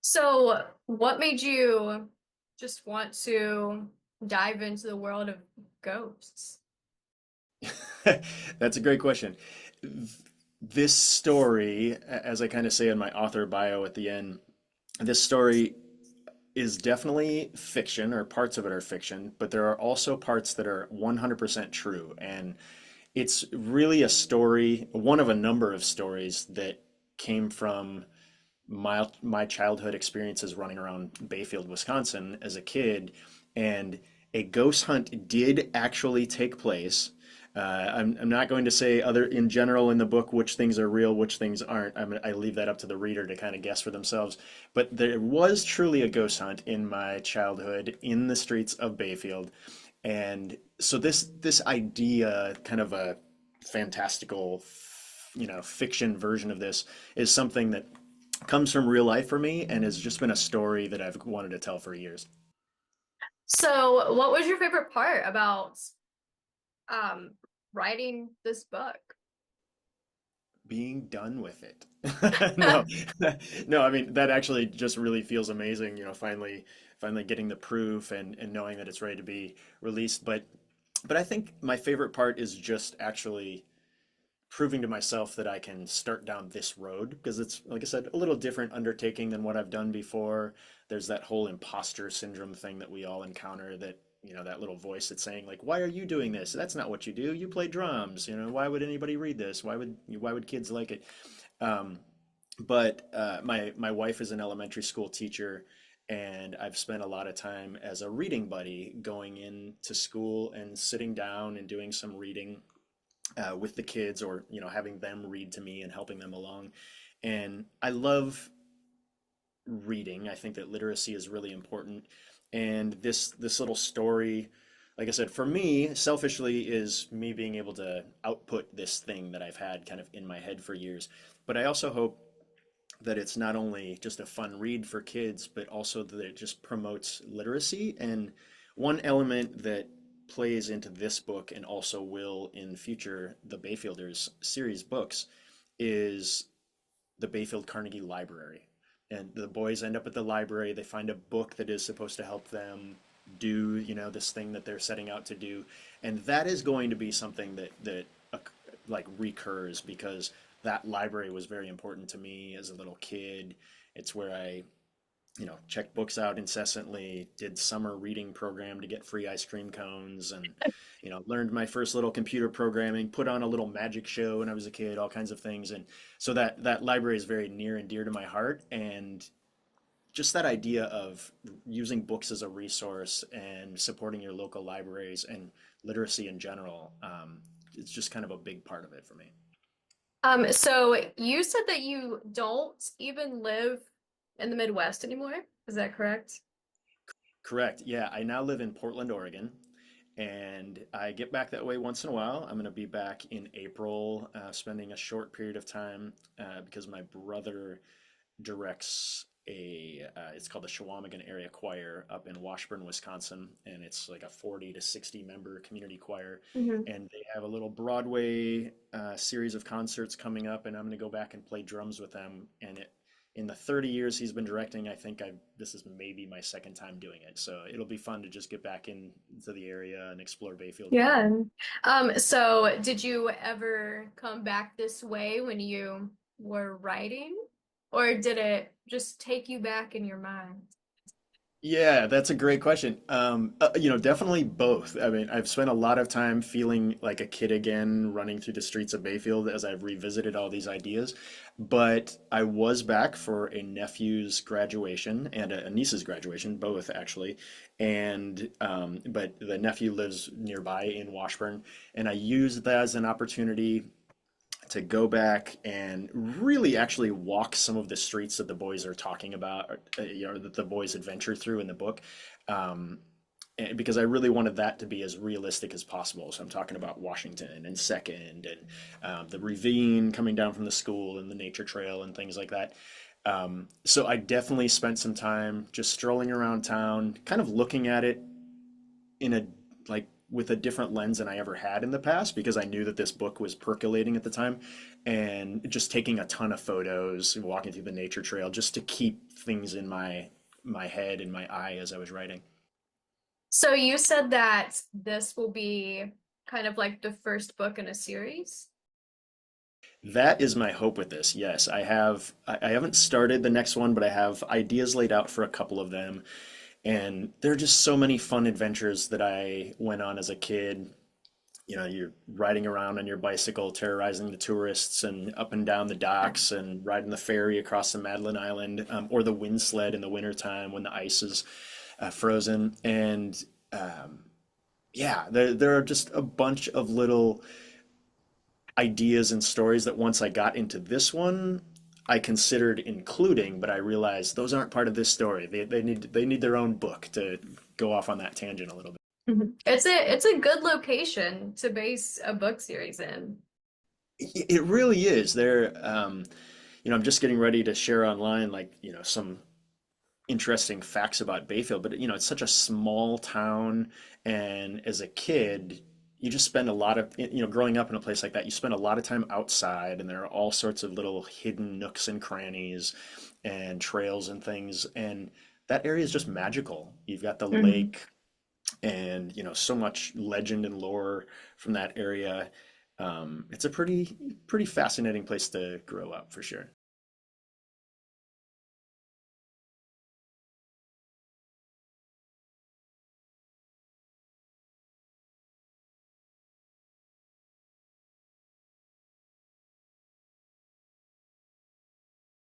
So, what made you just want to dive into the world of ghosts? That's a great question. This story, as I kind of say in my author bio at the end, this story is definitely fiction, or parts of it are fiction, but there are also parts that are 100% true. And it's really a story, one of a number of stories that came from my childhood experiences running around Bayfield, Wisconsin as a kid, and a ghost hunt did actually take place. I'm not going to say other in general in the book which things are real, which things aren't. I leave that up to the reader to kind of guess for themselves. But there was truly a ghost hunt in my childhood in the streets of Bayfield, and so this idea, kind of a fantastical, fiction version of this, is something that comes from real life for me and has just been a story that I've wanted to tell for years. So, what was your favorite part about um writing this book? Being done with it. No, no, I mean that actually just really feels amazing, finally getting the proof and knowing that it's ready to be released. But I think my favorite part is just actually proving to myself that I can start down this road, because it's, like I said, a little different undertaking than what I've done before. There's that whole imposter syndrome thing that we all encounter, that, that little voice that's saying like, why are you doing this? That's not what you do. You play drums. Why would anybody read this? Why would kids like it? Um, but my wife is an elementary school teacher, and I've spent a lot of time as a reading buddy going into school and sitting down and doing some reading with the kids, or having them read to me and helping them along. And I love reading. I think that literacy is really important. And this little story, like I said, for me, selfishly, is me being able to output this thing that I've had kind of in my head for years. But I also hope that it's not only just a fun read for kids, but also that it just promotes literacy. And one element that plays into this book, and also will in future the Bayfielders series books, is the Bayfield Carnegie Library. And the boys end up at the library. They find a book that is supposed to help them do, this thing that they're setting out to do. And that is going to be something that like recurs, because that library was very important to me as a little kid. It's where I checked books out incessantly, did summer reading program to get free ice cream cones, and learned my first little computer programming, put on a little magic show when I was a kid, all kinds of things. And so that library is very near and dear to my heart. And just that idea of using books as a resource and supporting your local libraries and literacy in general, it's just kind of a big part of it for me. So you said that you don't even live in the Midwest anymore. Is that correct? Correct. Yeah, I now live in Portland, Oregon, and I get back that way once in a while. I'm going to be back in April, spending a short period of time, because my brother directs it's called the Shawamigan Area Choir up in Washburn, Wisconsin, and it's like a 40 to 60 member community choir. Hmm. And they have a little Broadway series of concerts coming up, and I'm going to go back and play drums with them. And in the 30 years he's been directing, I think this is maybe my second time doing it. So it'll be fun to just get back into the area and explore Bayfield more. Yeah. So did you ever come back this way when you were writing, or did it just take you back in your mind? Yeah, that's a great question. Definitely both. I mean, I've spent a lot of time feeling like a kid again, running through the streets of Bayfield as I've revisited all these ideas. But I was back for a nephew's graduation and a niece's graduation, both actually. And but the nephew lives nearby in Washburn, and I used that as an opportunity to go back and really actually walk some of the streets that the boys are talking about, that the boys adventure through in the book. Um, because I really wanted that to be as realistic as possible. So I'm talking about Washington and Second, and the ravine coming down from the school, and the nature trail and things like that. So I definitely spent some time just strolling around town, kind of looking at it in a like with a different lens than I ever had in the past because I knew that this book was percolating at the time, and just taking a ton of photos, walking through the nature trail just to keep things in my head and my eye as I was writing. So you said that this will be kind of like the first book in a series? That is my hope with this. Yes, I haven't started the next one, but I have ideas laid out for a couple of them. And there are just so many fun adventures that I went on as a kid. You know, you're riding around on your bicycle, terrorizing the tourists, and up and down the docks, and riding the ferry across the Madeline Island, or the wind sled in the wintertime when the ice is frozen. And um, yeah, there are just a bunch of little ideas and stories that once I got into this one, I considered including, but I realized those aren't part of this story. They need their own book to go off on that tangent a little bit. Mhm. It's a good location to base a book series in. It really is. I'm just getting ready to share online, like, some interesting facts about Bayfield, but it's such a small town, and as a kid, you just spend a lot of, growing up in a place like that, you spend a lot of time outside, and there are all sorts of little hidden nooks and crannies and trails and things, and that area is just magical. You've got the Mhm. lake and, so much legend and lore from that area. It's a pretty fascinating place to grow up for sure.